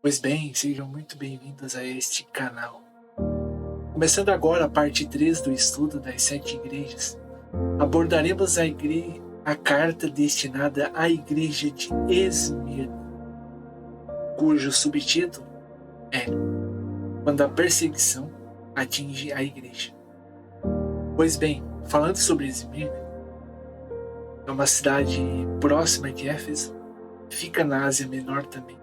Pois bem, sejam muito bem-vindos a este canal. Começando agora a parte 3 do estudo das 7 igrejas, abordaremos a carta destinada à igreja de Esmirna, cujo subtítulo é Quando a perseguição atinge a igreja. Pois bem, falando sobre Esmirna, é uma cidade próxima de Éfeso, fica na Ásia Menor também.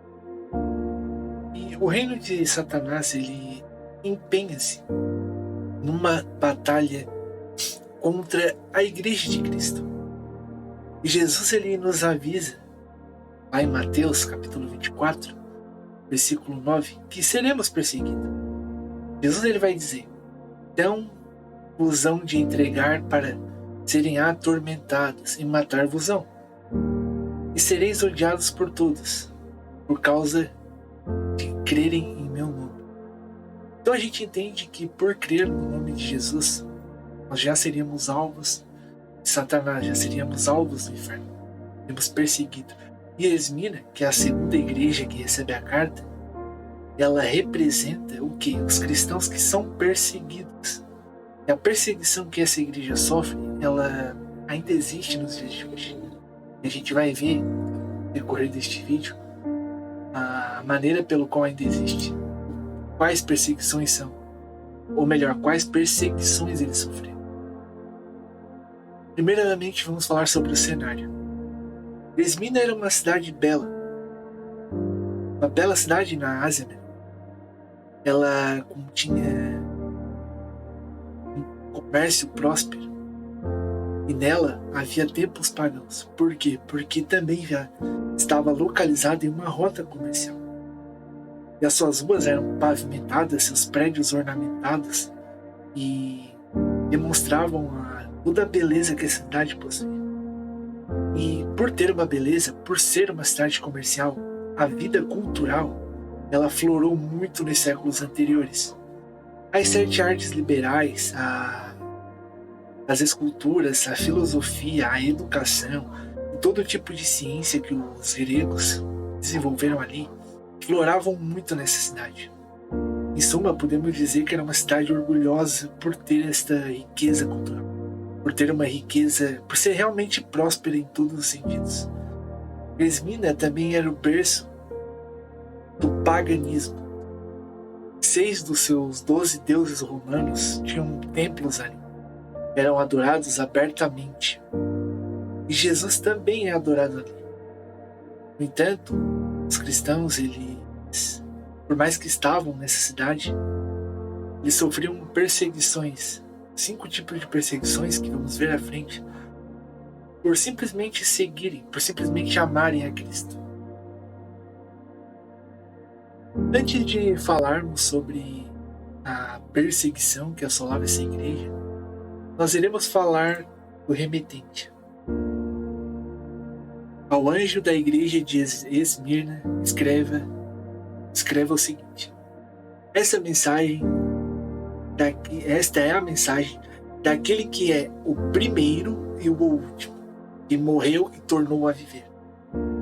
O reino de Satanás, ele empenha-se numa batalha contra a igreja de Cristo. E Jesus, ele nos avisa, lá em Mateus capítulo 24, versículo 9, que seremos perseguidos. Jesus, ele vai dizer: então vos hão de entregar para serem atormentados e matar-vos-ão. E sereis odiados por todos, por causa de crerem em meu nome. Então a gente entende que por crer no nome de Jesus, nós já seríamos alvos de Satanás, já seríamos alvos do inferno, seríamos perseguidos. E Esmirna, que é a segunda igreja que recebe a carta, ela representa o quê? Os cristãos que são perseguidos. E a perseguição que essa igreja sofre, ela ainda existe nos dias de hoje. E a gente vai ver, no decorrer deste vídeo, a maneira pelo qual ainda existe, quais perseguições são, ou melhor, quais perseguições eles sofreram. Primeiramente, vamos falar sobre o cenário. Esmirna era uma cidade bela, uma bela cidade na Ásia. Ela continha um comércio próspero, e nela havia templos pagãos. Por quê? Porque também já estava localizada em uma rota comercial. E as suas ruas eram pavimentadas, seus prédios ornamentados, e demonstravam toda a beleza que a cidade possuía. E por ter uma beleza, por ser uma cidade comercial, a vida cultural, ela florou muito nos séculos anteriores. As 7 artes liberais, as esculturas, a filosofia, a educação, e todo tipo de ciência que os gregos desenvolveram ali, floravam muito nessa cidade. Em suma, podemos dizer que era uma cidade orgulhosa por ter esta riqueza cultural, por ter uma riqueza, por ser realmente próspera em todos os sentidos. Esmirna também era o berço do paganismo. 6 dos seus 12 deuses romanos tinham templos ali, eram adorados abertamente. E Jesus também é adorado ali. No entanto, os cristãos, eles, por mais que estavam nessa cidade, eles sofriam perseguições, 5 tipos de perseguições que vamos ver à frente, por simplesmente seguirem, por simplesmente amarem a Cristo. Antes de falarmos sobre a perseguição que assolava essa igreja, nós iremos falar do remetente. Ao anjo da igreja de Esmirna, escreva o seguinte: esta é a mensagem daquele que é o primeiro e o último, que morreu e tornou a viver.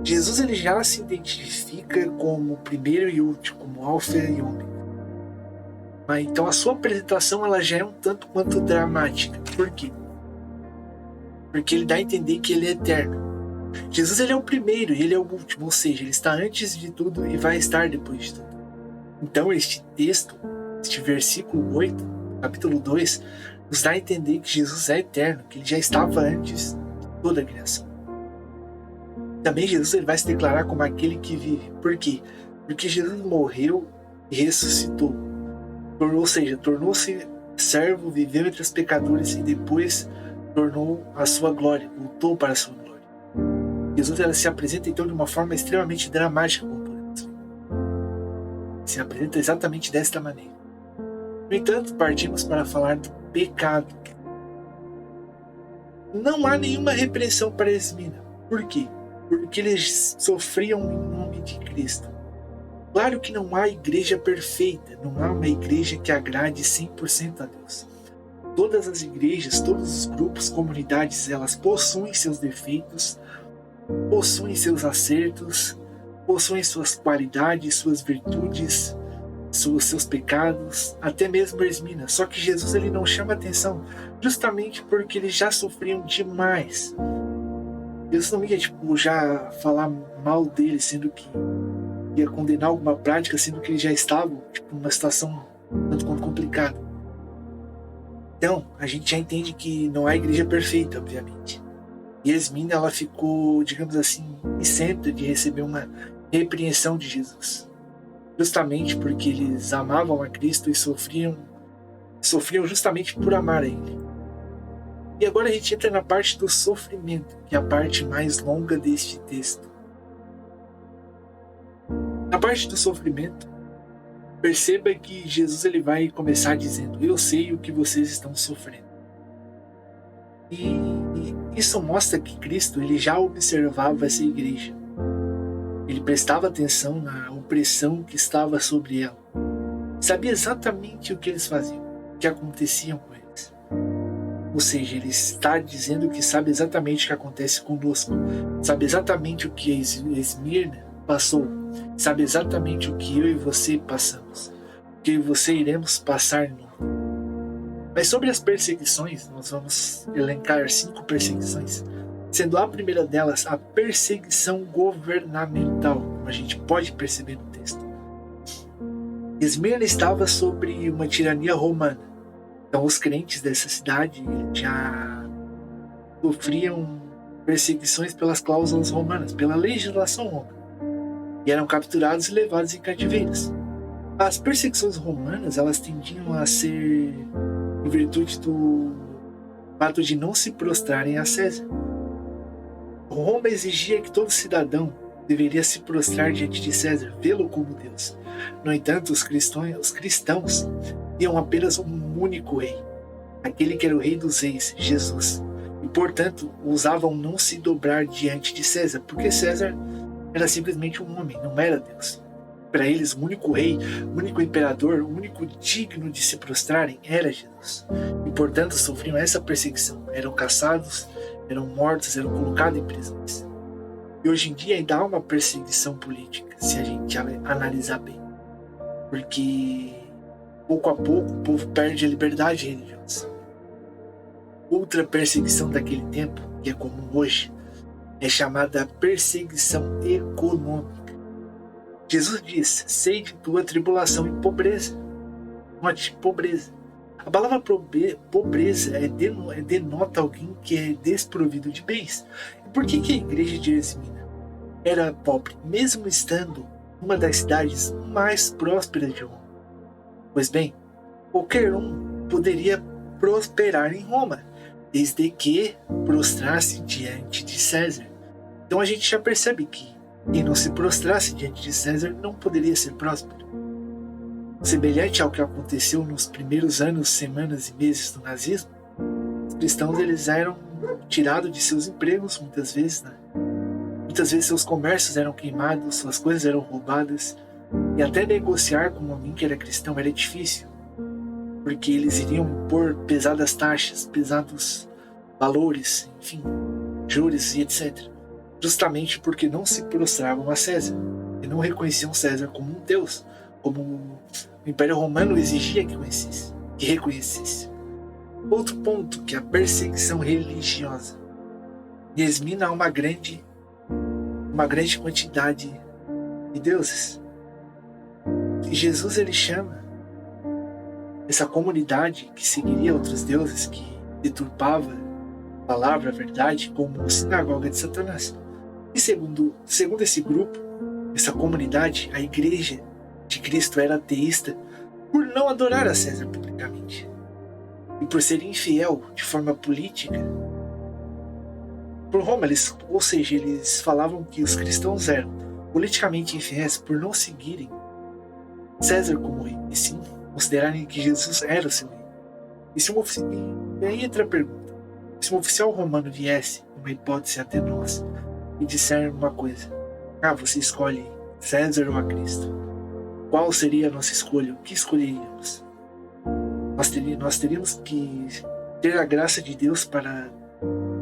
Jesus, ele já se identifica como o primeiro e o último, como alfa e ômega. Mas então a sua apresentação, ela já é um tanto quanto dramática. Por quê? Porque ele dá a entender que ele é eterno. Jesus, ele é o primeiro e ele é o último, ou seja, ele está antes de tudo e vai estar depois de tudo. Então este texto, este versículo 8, capítulo 2, nos dá a entender que Jesus é eterno, que ele já estava antes de toda a criação. Também Jesus, ele vai se declarar como aquele que vive. Por quê? Porque Jesus morreu e ressuscitou. Ou seja, tornou-se servo, viveu entre os pecadores e depois tornou a sua glória, voltou para a sua glória. Jesus, ela se apresenta então de uma forma extremamente dramática, como podemos ver. Se apresenta exatamente desta maneira. No entanto, partimos para falar do pecado. Não há nenhuma repreensão para Esmirna. Por quê? Porque eles sofriam em nome de Cristo. Claro que não há igreja perfeita, não há uma igreja que agrade 100% a Deus. Todas as igrejas, todos os grupos, comunidades, elas possuem seus defeitos, possuem seus acertos, possuem suas qualidades, suas virtudes, seus pecados, até mesmo Esmina. Só que Jesus ele não chama atenção justamente porque eles já sofriam demais. Jesus não ia já falar mal deles, sendo que ia condenar alguma prática, sendo que eles já estavam numa situação tanto quanto complicada. Então, a gente já entende que não há igreja perfeita, obviamente. E Esmina, ela ficou, digamos assim, isenta de receber uma repreensão de Jesus. Justamente porque eles amavam a Cristo e sofriam justamente por amar a Ele. E agora a gente entra na parte do sofrimento, que é a parte mais longa deste texto. Na parte do sofrimento, perceba que Jesus ele vai começar dizendo: eu sei o que vocês estão sofrendo. E isso mostra que Cristo ele já observava essa igreja. Ele prestava atenção na opressão que estava sobre ela. Sabia exatamente o que eles faziam, o que acontecia com eles. Ou seja, ele está dizendo que sabe exatamente o que acontece conosco. Sabe exatamente o que Esmirna passou. Sabe exatamente o que eu e você passamos. O que eu e você iremos passar no. Mas sobre as perseguições, nós vamos elencar 5 perseguições. Sendo a primeira delas a perseguição governamental, como a gente pode perceber no texto. Esmirna estava sobre uma tirania romana. Então os crentes dessa cidade já sofriam perseguições pelas cláusulas romanas, pela legislação romana. E eram capturados e levados em cativeiros. As perseguições romanas, elas tendiam a ser em virtude do fato de não se prostrarem a César. Roma exigia que todo cidadão deveria se prostrar diante de César, vê-lo como Deus. No entanto, os cristãos tinham apenas um único rei, aquele que era o rei dos reis, Jesus. E, portanto, ousavam não se dobrar diante de César, porque César era simplesmente um homem, não era Deus. Para eles, o único rei, o único imperador, o único digno de se prostrarem era Jesus. E, portanto, sofriam essa perseguição. Eram caçados, eram mortos, eram colocados em prisões. E hoje em dia ainda há uma perseguição política, se a gente analisar bem. Porque, pouco a pouco, o povo perde a liberdade religiosa. Outra perseguição daquele tempo, que é comum hoje, é chamada perseguição econômica. Jesus diz: sei de tua tribulação e pobreza. Note, pobreza. A palavra pobreza denota alguém que é desprovido de bens. E por que a igreja de Esmina era pobre, mesmo estando uma das cidades mais prósperas de Roma? Pois bem, qualquer um poderia prosperar em Roma, desde que prostrasse diante de César. Então a gente já percebe que quem não se prostrasse diante de César não poderia ser próspero. Semelhante ao que aconteceu nos primeiros anos, semanas e meses do nazismo, os cristãos eles eram tirados de seus empregos muitas vezes, né? Muitas vezes seus comércios eram queimados, suas coisas eram roubadas, e até negociar com alguém que era cristão era difícil, porque eles iriam pôr pesadas taxas, pesados valores, enfim, juros e etc. Justamente porque não se prostravam a César e não reconheciam César como um Deus, como o Império Romano exigia que reconhecesse. Outro ponto, que é a perseguição religiosa. Em Esmina há uma grande quantidade de deuses. E Jesus ele chama essa comunidade que seguiria outros deuses, que deturpava a palavra, a verdade, como sinagoga de Satanás. E segundo esse grupo, essa comunidade, a igreja de Cristo era ateísta por não adorar a César publicamente. E por ser infiel de forma política por Roma, eles falavam que os cristãos eram politicamente infiéis por não seguirem César como rei, e sim considerarem que Jesus era o seu rei. E aí entra a pergunta: se um oficial romano viesse, uma hipótese até nós, e disser uma coisa: você escolhe César ou a Cristo? Qual seria a nossa escolha? O que escolheríamos? Nós teríamos que ter a graça de Deus para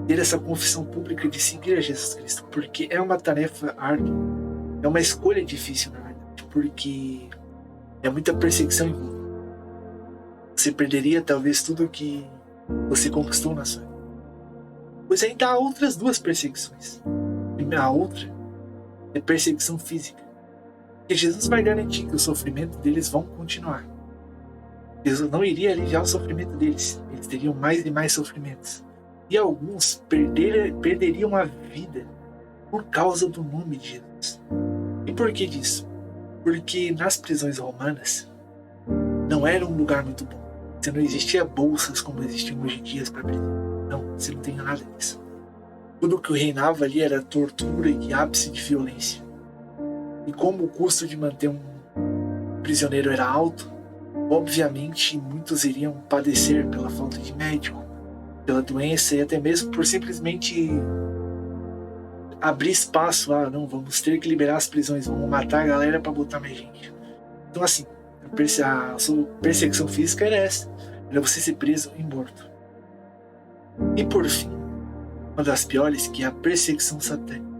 ter essa confissão pública de seguir a Jesus Cristo, porque é uma tarefa árdua. É uma escolha difícil, na verdade, porque é muita perseguição envolvida. Você perderia talvez tudo que você conquistou na sua vida. Pois ainda há outras duas perseguições. A outra é perseguição física. Porque Jesus vai garantir que o sofrimento deles vão continuar. Jesus não iria aliviar o sofrimento deles. Eles teriam mais e mais sofrimentos. E alguns perderiam a vida por causa do nome de Jesus. E por que disso? Porque nas prisões romanas não era um lugar muito bom. Você não existia bolsas como existem hoje em dia para prisão. Não, você não tem nada disso. Tudo que reinava ali era tortura e ápice de violência. E como o custo de manter um prisioneiro era alto, obviamente muitos iriam padecer pela falta de médico, pela doença e até mesmo por simplesmente abrir espaço. Não, vamos ter que liberar as prisões, vamos matar a galera para botar mais gente. Então assim, a sua perseguição física era essa, era você ser preso e morto. E por fim, uma das piores, que é a perseguição satânica.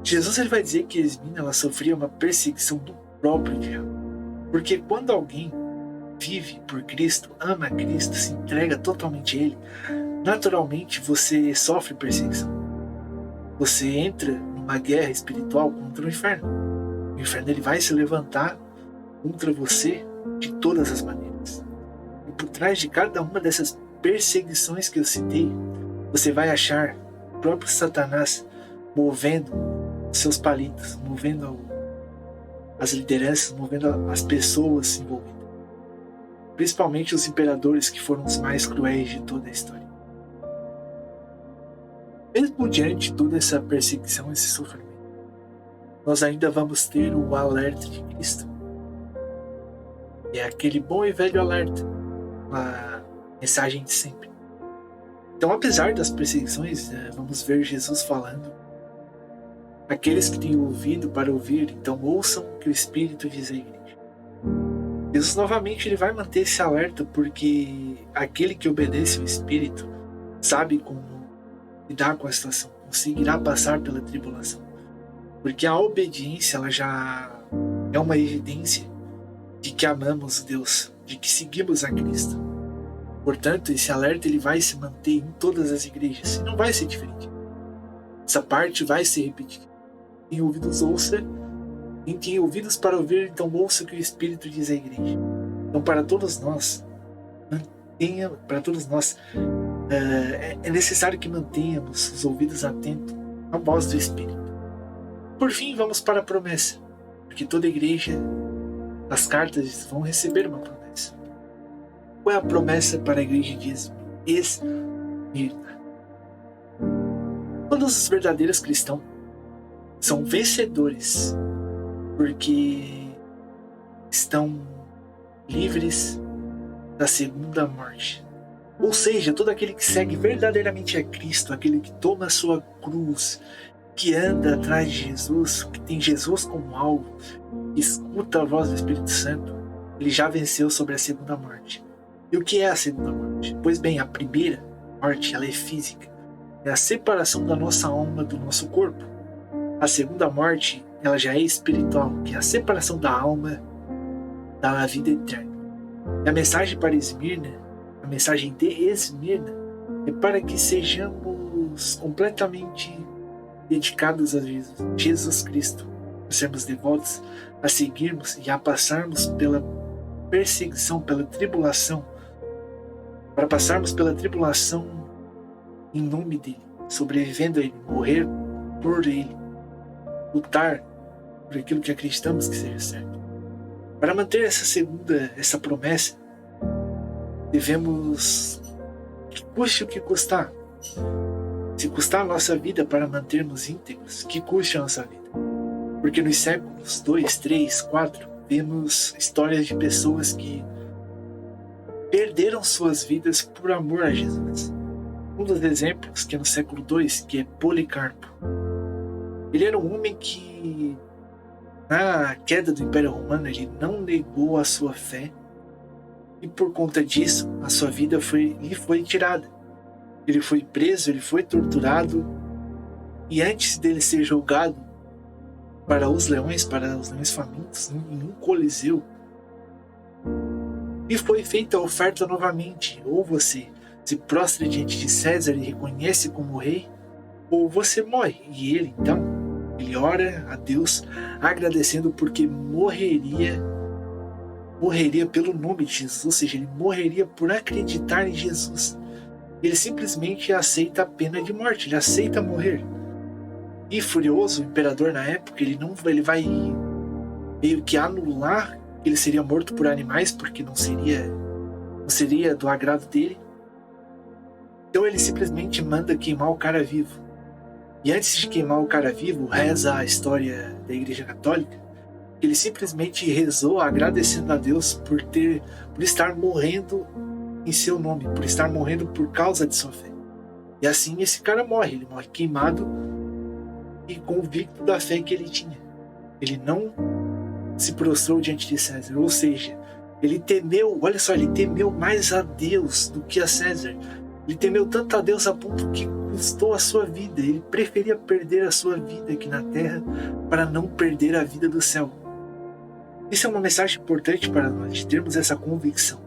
Jesus ele vai dizer que Esmina ela sofria uma perseguição do próprio diabo. Porque quando alguém vive por Cristo, ama Cristo, se entrega totalmente a Ele, naturalmente você sofre perseguição. Você entra numa guerra espiritual contra o inferno. O inferno ele vai se levantar contra você de todas as maneiras. E por trás de cada uma dessas perseguições que eu citei, você vai achar o próprio Satanás movendo seus palitos, movendo as lideranças, movendo as pessoas envolvidas. Principalmente os imperadores, que foram os mais cruéis de toda a história. Mesmo diante de toda essa perseguição, esse sofrimento, nós ainda vamos ter o alerta de Cristo. É aquele bom e velho alerta, a mensagem de sempre. Então, apesar das perseguições, vamos ver Jesus falando: aqueles que têm ouvido para ouvir, então ouçam o que o Espírito diz à igreja. Jesus novamente ele vai manter esse alerta, porque aquele que obedece ao Espírito sabe como lidar com a situação, conseguirá passar pela tribulação. Porque a obediência ela já é uma evidência de que amamos Deus, de que seguimos a Cristo. Portanto, esse alerta ele vai se manter em todas as igrejas e não vai ser diferente. Essa parte vai ser repetida. Quem ouvidos ouça, quem tem ouvidos para ouvir, então ouça o que o Espírito diz à igreja. Então, para todos nós, é necessário que mantenhamos os ouvidos atentos à voz do Espírito. Por fim, vamos para a promessa, porque toda igreja, as cartas vão receber uma promessa. Qual é a promessa para a igreja de Esmirna? Todos os verdadeiros cristãos são vencedores porque estão livres da segunda morte. Ou seja, todo aquele que segue verdadeiramente a Cristo, aquele que toma a sua cruz, que anda atrás de Jesus, que tem Jesus como alvo, que escuta a voz do Espírito Santo, ele já venceu sobre a segunda morte. E o que é a segunda morte? Pois bem, a primeira morte ela é física, é a separação da nossa alma do nosso corpo. A segunda morte ela já é espiritual, que é a separação da alma da vida eterna. E a mensagem para Esmirna, a mensagem de Esmirna, é para que sejamos completamente dedicados a Jesus Cristo, a sermos devotos, a seguirmos e a passarmos pela perseguição, pela tribulação, para passarmos pela tribulação em nome dele, sobrevivendo a ele, morrer por ele, lutar por aquilo que acreditamos que seja certo. Para manter essa promessa, devemos, que custe o que custar, se custar a nossa vida para mantermos íntegros, que custe a nossa vida. Porque nos séculos 2, 3, 4, vemos histórias de pessoas que perderam suas vidas por amor a Jesus. Um dos exemplos que é no século 2, que é Policarpo. Ele era um homem que, na queda do Império Romano, ele não negou a sua fé e por conta disso a sua vida lhe foi tirada. Ele foi preso, ele foi torturado e antes dele ser julgado, para os leões famintos, em um coliseu. E foi feita a oferta novamente: ou você se prostra diante de César e reconhece como rei, ou você morre. E ele, então, ele ora a Deus agradecendo porque morreria pelo nome de Jesus, ou seja, ele morreria por acreditar em Jesus. Ele simplesmente aceita a pena de morte, ele aceita morrer. E furioso, o imperador na época, ele vai meio que anular que ele seria morto por animais, porque não seria do agrado dele. Então ele simplesmente manda queimar o cara vivo. E antes de queimar o cara vivo, reza a história da Igreja Católica, ele simplesmente rezou agradecendo a Deus por estar morrendo em seu nome, por estar morrendo por causa de sua fé. E assim esse cara morre, ele morre queimado e convicto da fé que ele tinha. Ele não se prostrou diante de César, ou seja, ele temeu mais a Deus do que a César. Ele temeu tanto a Deus a ponto que custou a sua vida. Ele preferia perder a sua vida aqui na terra para não perder a vida do céu. Isso é uma mensagem importante para nós, termos essa convicção.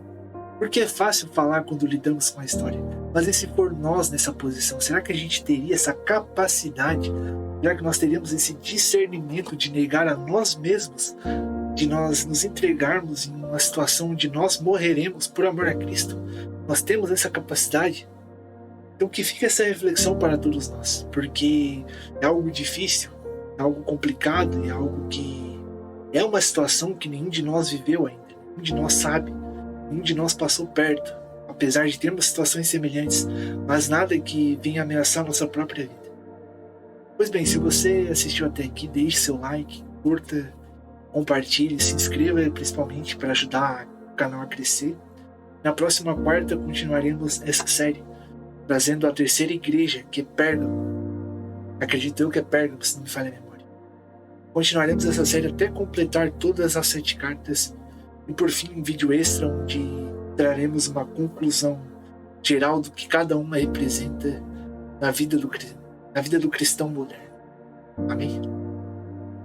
Porque é fácil falar quando lidamos com a história, mas e se for nós nessa posição, será que a gente teria essa capacidade? Será que nós teríamos esse discernimento de negar a nós mesmos, de nós nos entregarmos em uma situação onde nós morreremos por amor a Cristo? Nós temos essa capacidade? Então que fica essa reflexão para todos nós, porque é algo difícil, é algo complicado, é algo que é uma situação que nenhum de nós viveu ainda, nenhum de nós sabe, nenhum de nós passou perto, apesar de termos situações semelhantes, mas nada que venha ameaçar nossa própria vida. Pois bem, se você assistiu até aqui, deixe seu like, curta, compartilhe, se inscreva principalmente para ajudar o canal a crescer. Na próxima quarta continuaremos essa série, trazendo a terceira igreja, que é Pérgamo. Acredito eu que é Pérgamo, se não me falha a memória. Continuaremos essa série até completar todas as 7 cartas e por fim um vídeo extra onde traremos uma conclusão geral do que cada uma representa na vida do cristão moderno. Amém?